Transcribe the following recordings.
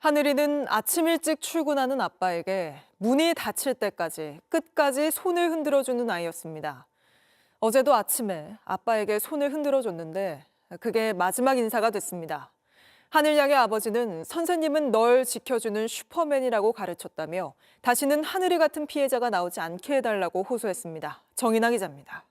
하늘이는 아침 일찍 출근하는 아빠에게 문이 닫힐 때까지 끝까지 손을 흔들어주는 아이였습니다. 어제도 아침에 아빠에게 손을 흔들어줬는데 그게 마지막 인사가 됐습니다. 하늘양의 아버지는 선생님은 널 지켜주는 슈퍼맨이라고 가르쳤다며 다시는 하늘이 같은 피해자가 나오지 않게 해달라고 호소했습니다. 정인아 기자입니다.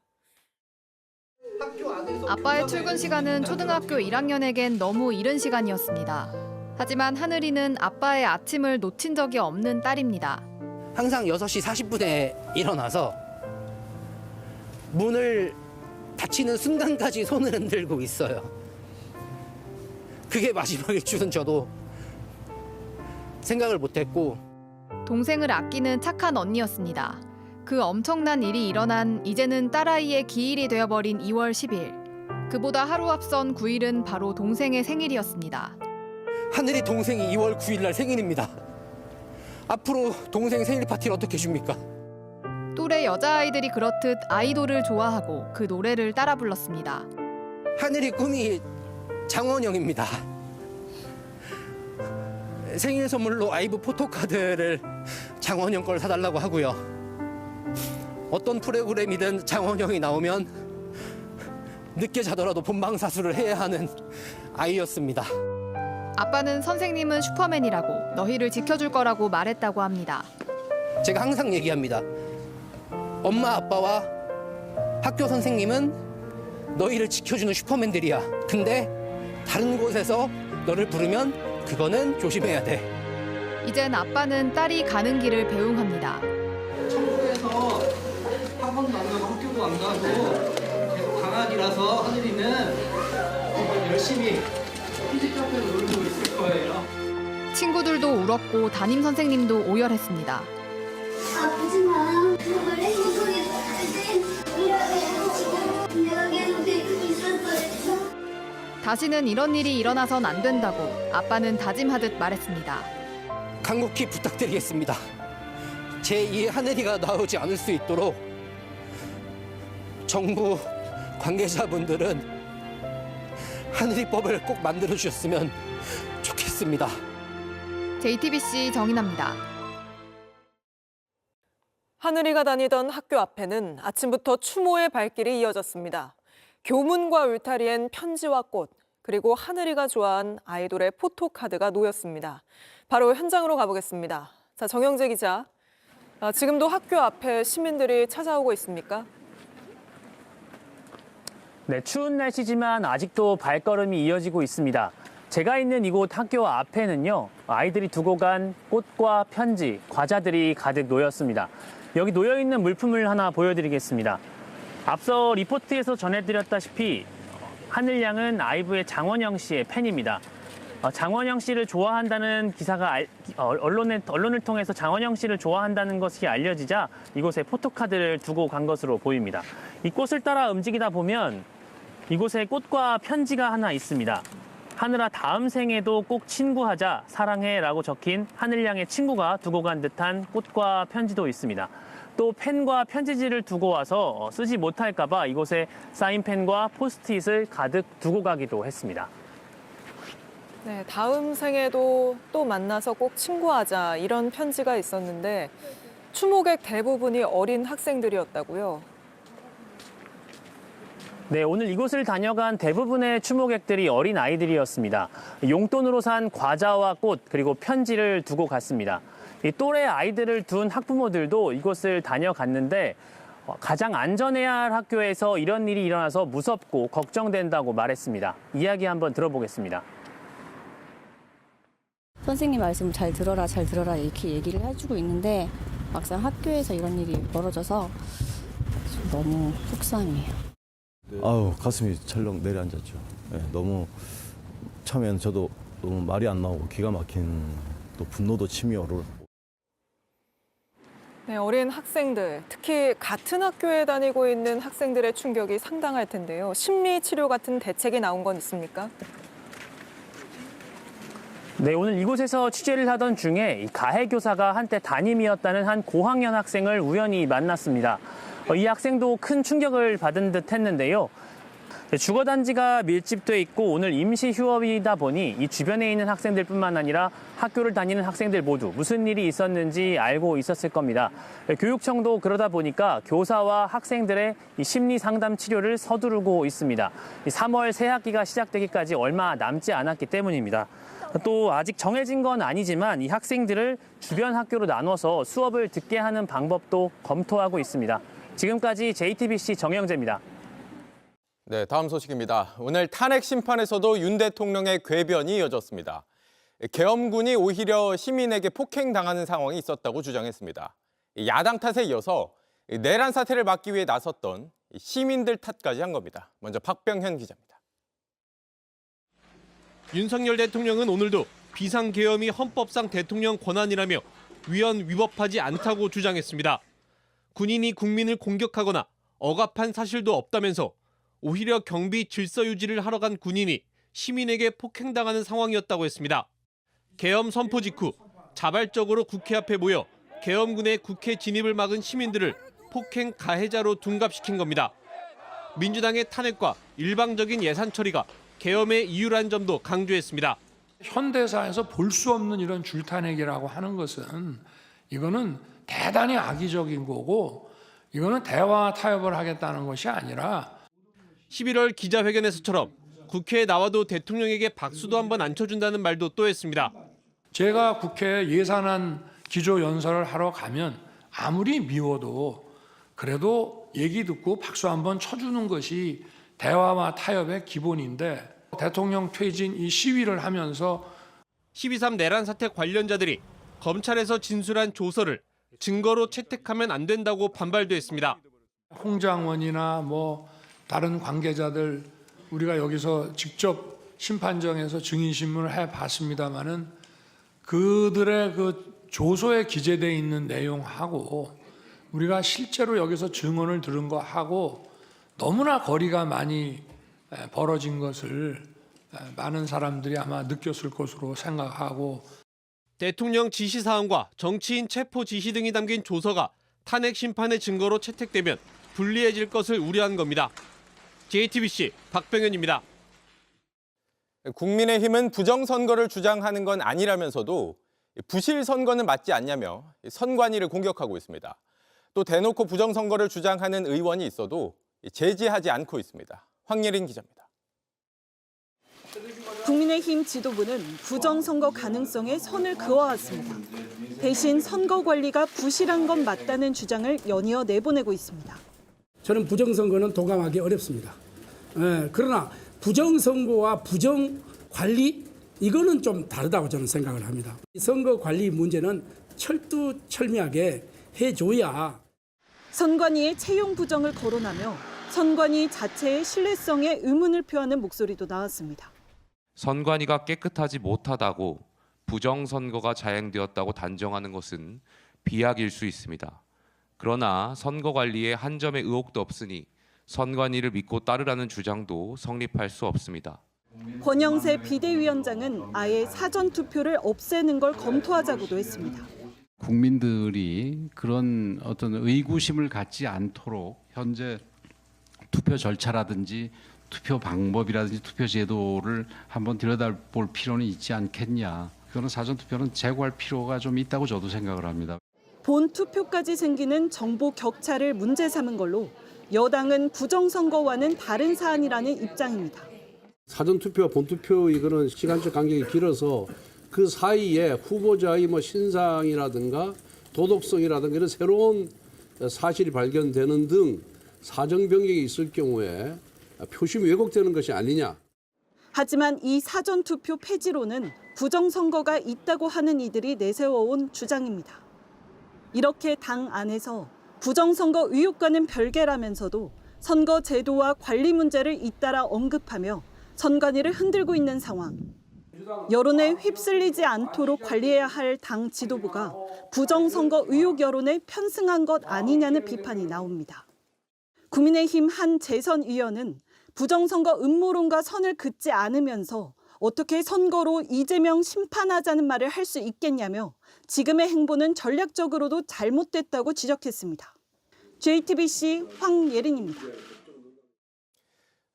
아빠의 출근 시간은 초등학교 1학년에겐 너무 이른 시간이었습니다. 하지만 하늘이는 아빠의 아침을 놓친 적이 없는 딸입니다. 항상 6시 40분에 일어나서 문을 닫히는 순간까지 손을 흔들고 있어요. 그게 마지막일 줄은 저도 생각을 못했고. 동생을 아끼는 착한 언니였습니다. 그 엄청난 일이 일어난 이제는 딸아이의 기일이 되어버린 2월 10일. 그보다 하루 앞선 9일은 바로 동생의 생일이었습니다. 하늘이 동생이 2월 9일 날 생일입니다. 앞으로 동생 생일 파티를 어떻게 줍니까? 또래 여자아이들이 그렇듯 아이돌을 좋아하고 그 노래를 따라 불렀습니다. 하늘이 꿈이 장원영입니다. 생일 선물로 아이브 포토카드를 장원영 걸 사달라고 하고요. 어떤 프로그램이든 장원영이 나오면 늦게 자더라도 본방사수를 해야 하는 아이였습니다. 아빠는 선생님은 슈퍼맨이라고 너희를 지켜줄 거라고 말했다고 합니다. 제가 항상 얘기합니다. 엄마 아빠와 학교 선생님은 너희를 지켜주는 슈퍼맨들이야. 근데 다른 곳에서 너를 부르면 그거는 조심해야 돼. 이젠 아빠는 딸이 가는 길을 배웅합니다. 청소에서 학원도 안 가고 학교도 안 가고 계속 강아지라서 하늘이는 열심히 피지 카페로 놀고 있을 거예요. 친구들도 울었고 담임 선생님도 오열했습니다. 아프지 마. 원래 행복했을 때 이러면 지금 내가 계속 데리고 있었어. 다시는 이런 일이 일어나선 안 된다고 아빠는 다짐하듯 말했습니다. 간곡히 부탁드리겠습니다. 제2의 하늘이가 나오지 않을 수 있도록 정부 관계자분들은 하늘이법을 꼭 만들어 주셨으면 좋겠습니다. JTBC 정인아입니다. 하늘이가 다니던 학교 앞에는 아침부터 추모의 발길이 이어졌습니다. 교문과 울타리엔 편지와 꽃, 그리고 하늘이가 좋아한 아이돌의 포토카드가 놓였습니다. 바로 현장으로 가보겠습니다. 자, 정영재 기자. 지금도 학교 앞에 시민들이 찾아오고 있습니까? 네, 추운 날씨지만 아직도 발걸음이 이어지고 있습니다. 제가 있는 이곳 학교 앞에는요, 아이들이 두고 간 꽃과 편지, 과자들이 가득 놓였습니다. 여기 놓여있는 물품을 하나 보여드리겠습니다. 앞서 리포트에서 전해드렸다시피 하늘양은 아이브의 장원영 씨의 팬입니다. 장원영 씨를 좋아한다는 기사가 언론을 통해서 장원영 씨를 좋아한다는 것이 알려지자 이곳에 포토카드를 두고 간 것으로 보입니다. 이 꽃을 따라 움직이다 보면 이곳에 꽃과 편지가 하나 있습니다. 하늘아 다음 생에도 꼭 친구하자 사랑해라고 적힌 하늘양의 친구가 두고 간 듯한 꽃과 편지도 있습니다. 또 펜과 편지지를 두고 와서 쓰지 못할까 봐 이곳에 사인펜과 포스트잇을 가득 두고 가기도 했습니다. 네, 다음 생에도 또 만나서 꼭 친구하자 이런 편지가 있었는데 추모객 대부분이 어린 학생들이었다고요? 네, 오늘 이곳을 다녀간 대부분의 추모객들이 어린 아이들이었습니다. 용돈으로 산 과자와 꽃 그리고 편지를 두고 갔습니다. 이 또래 아이들을 둔 학부모들도 이곳을 다녀갔는데 가장 안전해야 할 학교에서 이런 일이 일어나서 무섭고 걱정된다고 말했습니다. 이야기 한번 들어보겠습니다. 선생님 말씀 잘 들어라 이렇게 얘기를 해주고 있는데 막상 학교에서 이런 일이 벌어져서 좀 너무 속상해요. 아우 가슴이 철렁 내려앉았죠. 네, 너무 처음에는 저도 너무 말이 안 나오고 기가 막힌 또 분노도 치밀어 오르고. 네, 어린 학생들, 특히 같은 학교에 다니고 있는 학생들의 충격이 상당할 텐데요. 심리치료 같은 대책이 나온 건 있습니까? 네, 오늘 이곳에서 취재를 하던 중에 가해교사가 한때 담임이었다는 한 고학년 학생을 우연히 만났습니다. 이 학생도 큰 충격을 받은 듯 했는데요. 주거단지가 밀집돼 있고 오늘 임시 휴업이다 보니 이 주변에 있는 학생들뿐만 아니라 학교를 다니는 학생들 모두 무슨 일이 있었는지 알고 있었을 겁니다. 교육청도 그러다 보니까 교사와 학생들의 이 심리 상담 치료를 서두르고 있습니다. 3월 새 학기가 시작되기까지 얼마 남지 않았기 때문입니다. 또 아직 정해진 건 아니지만 이 학생들을 주변 학교로 나눠서 수업을 듣게 하는 방법도 검토하고 있습니다. 지금까지 JTBC 정영재입니다. 네, 다음 소식입니다. 오늘 탄핵 심판에서도 윤 대통령의 궤변이 이어졌습니다. 계엄군이 오히려 시민에게 폭행당하는 상황이 있었다고 주장했습니다. 야당 탓에 이어서 내란 사태를 막기 위해 나섰던 시민들 탓까지 한 겁니다. 먼저 박병현 기자입니다. 윤석열 대통령은 오늘도 비상계엄이 헌법상 대통령 권한이라며 위헌 위법하지 않다고 주장했습니다. 군인이 국민을 공격하거나 억압한 사실도 없다면서 오히려 경비 질서 유지를 하러 간 군인이 시민에게 폭행당하는 상황이었다고 했습니다. 계엄 선포 직후 자발적으로 국회 앞에 모여 계엄군의 국회 진입을 막은 시민들을 폭행 가해자로 둔갑시킨 겁니다. 민주당의 탄핵과 일방적인 예산 처리가 계엄의 이유란 점도 강조했습니다. 현대사에서 볼 수 없는 이런 줄탄핵이라고 하는 것은 이거는 대단히 악의적인 거고 이거는 대화 타협을 하겠다는 것이 아니라 11월 기자회견에서처럼 국회에 나와도 대통령에게 박수도 한번 안 쳐준다는 말도 또 했습니다. 제가 국회 예산안 기조연설을 하러 가면 아무리 미워도 그래도 얘기 듣고 박수 한번 쳐주는 것이 대화와 타협의 기본인데 대통령 퇴진 이 시위를 하면서 12.3 내란 사태 관련자들이 검찰에서 진술한 조서를 증거로 채택하면 안 된다고 반발도 했습니다. 홍장원이나 다른 관계자들 우리가 여기서 직접 심판정에서 증인신문을 해봤습니다마는 그들의 그 조서에 기재되어 있는 내용하고 우리가 실제로 여기서 증언을 들은 거하고 너무나 거리가 많이 벌어진 것을 많은 사람들이 아마 느꼈을 것으로 생각하고 대통령 지시사항과 정치인 체포 지시 등이 담긴 조서가 탄핵 심판의 증거로 채택되면 불리해질 것을 우려한 겁니다. JTBC 박병현입니다. 국민의힘은 부정선거를 주장하는 건 아니라면서도 부실 선거는 맞지 않냐며 선관위를 공격하고 있습니다. 또 대놓고 부정선거를 주장하는 의원이 있어도 제지하지 않고 있습니다. 황예린 기자입니다. 국민의힘 지도부는 부정선거 가능성에 선을 그어왔습니다. 대신 선거 관리가 부실한 건 맞다는 주장을 연이어 내보내고 있습니다. 저는 부정선거는 도감하기 어렵습니다. 그러나 부정선거와 부정관리 이거는 좀 다르다고 저는 생각을 합니다. 선거관리 문제는 철두철미하게 해줘야. 선관위의 채용 부정을 거론하며 선관위 자체의 신뢰성에 의문을 표하는 목소리도 나왔습니다. 선관위가 깨끗하지 못하다고 부정선거가 자행되었다고 단정하는 것은 비약일 수 있습니다. 그러나 선거관리에 한 점의 의혹도 없으니 선관위를 믿고 따르라는 주장도 성립할 수 없습니다. 권영세 비대위원장은 아예 사전투표를 없애는 걸 검토하자고도 했습니다. 국민들이 그런 어떤 의구심을 갖지 않도록 현재 투표 절차라든지 투표 방법이라든지 투표 제도를 한번 들여다볼 필요는 있지 않겠냐. 그거는 사전투표는 재고할 필요가 좀 있다고 저도 생각을 합니다. 본투표까지 생기는 정보 격차를 문제 삼은 걸로 여당은 부정선거와는 다른 사안이라는 입장입니다. 사전투표와 본투표 이거는 시간적 간격이 길어서 그 사이에 후보자의 신상이라든가 도덕성이라든가 이런 새로운 사실이 발견되는 등 사정 변경이 있을 경우에 표심이 왜곡되는 것이 아니냐. 하지만 이 사전투표 폐지로는 부정선거가 있다고 하는 이들이 내세워온 주장입니다. 이렇게 당 안에서 부정선거 의혹과는 별개라면서도 선거 제도와 관리 문제를 잇따라 언급하며 선관위를 흔들고 있는 상황. 여론에 휩쓸리지 않도록 관리해야 할 당 지도부가 부정선거 의혹 여론에 편승한 것 아니냐는 비판이 나옵니다. 국민의힘 한 재선 의원은 부정선거 음모론과 선을 긋지 않으면서 어떻게 선거로 이재명 심판하자는 말을 할 수 있겠냐며 지금의 행보는 전략적으로도 잘못됐다고 지적했습니다. JTBC 황예린입니다.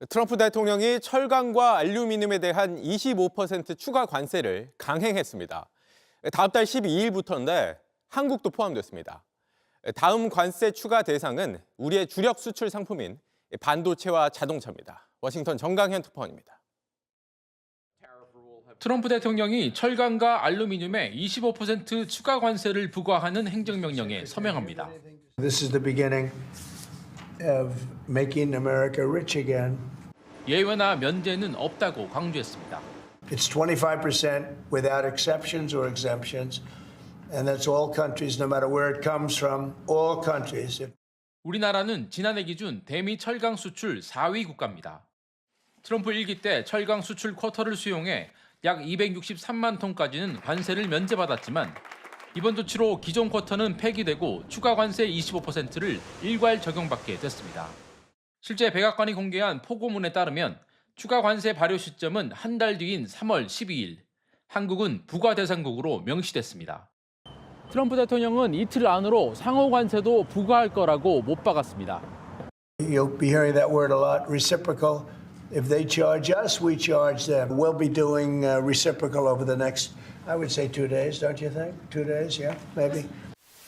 트럼프 대통령이 철강과 알루미늄에 대한 25% 추가 관세를 강행했습니다. 다음 달 12일부터인데 한국도 포함됐습니다. 다음 관세 추가 대상은 우리의 주력 수출 상품인 반도체와 자동차입니다. 워싱턴 정강현 특파원입니다. 트럼프 대통령이 철강과 알루미늄에 25% 추가 관세를 부과하는 행정명령에 서명합니다. This is the beginning of making America rich again. 예외나 면제는 없다고 강조했습니다. It's 25% without exceptions or exemptions, and that's all countries, no matter where it comes from, all countries. 우리나라는 지난해 기준 대미 철강 수출 4위 국가입니다. 트럼프 1기 때 철강 수출 쿼터를 수용해 약 263만 톤까지는 관세를 면제받았지만 이번 조치로 기존 쿼터는 폐기되고 추가 관세 25%를 일괄 적용받게 됐습니다. 실제 백악관이 공개한 포고문에 따르면 추가 관세 발효 시점은 한 달 뒤인 3월 12일. 한국은 부과 대상국으로 명시됐습니다. 트럼프 대통령은 이틀 안으로 상호 관세도 부과할 거라고 못 박았습니다. You'll be hearing that word a lot, reciprocal. If they charge us, we charge them. We'll be doing reciprocal over the next, I would say 2 days, don't you think? 2 days, yeah, maybe.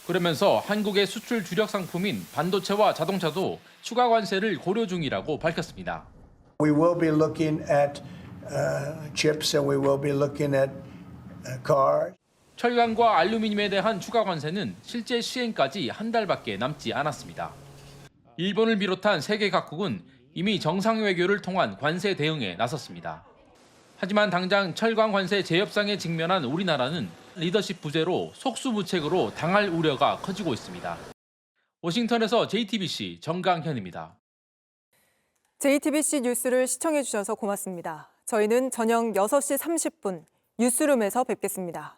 그러면서 한국의 수출 주력 상품인 반도체와 자동차도 추가 관세를 고려 중이라고 밝혔습니다. We will be looking at chips and we will be looking at cars. 철강과 알루미늄에 대한 추가 관세는 실제 시행까지 한 달밖에 남지 않았습니다. 일본을 비롯한 세계 각국은 이미 정상외교를 통한 관세 대응에 나섰습니다. 하지만 당장 철강 관세 재협상에 직면한 우리나라는 리더십 부재로 속수무책으로 당할 우려가 커지고 있습니다. 워싱턴에서 JTBC 정강현입니다. JTBC 뉴스를 시청해 주셔서 고맙습니다. 저희는 저녁 6시 30분 뉴스룸에서 뵙겠습니다.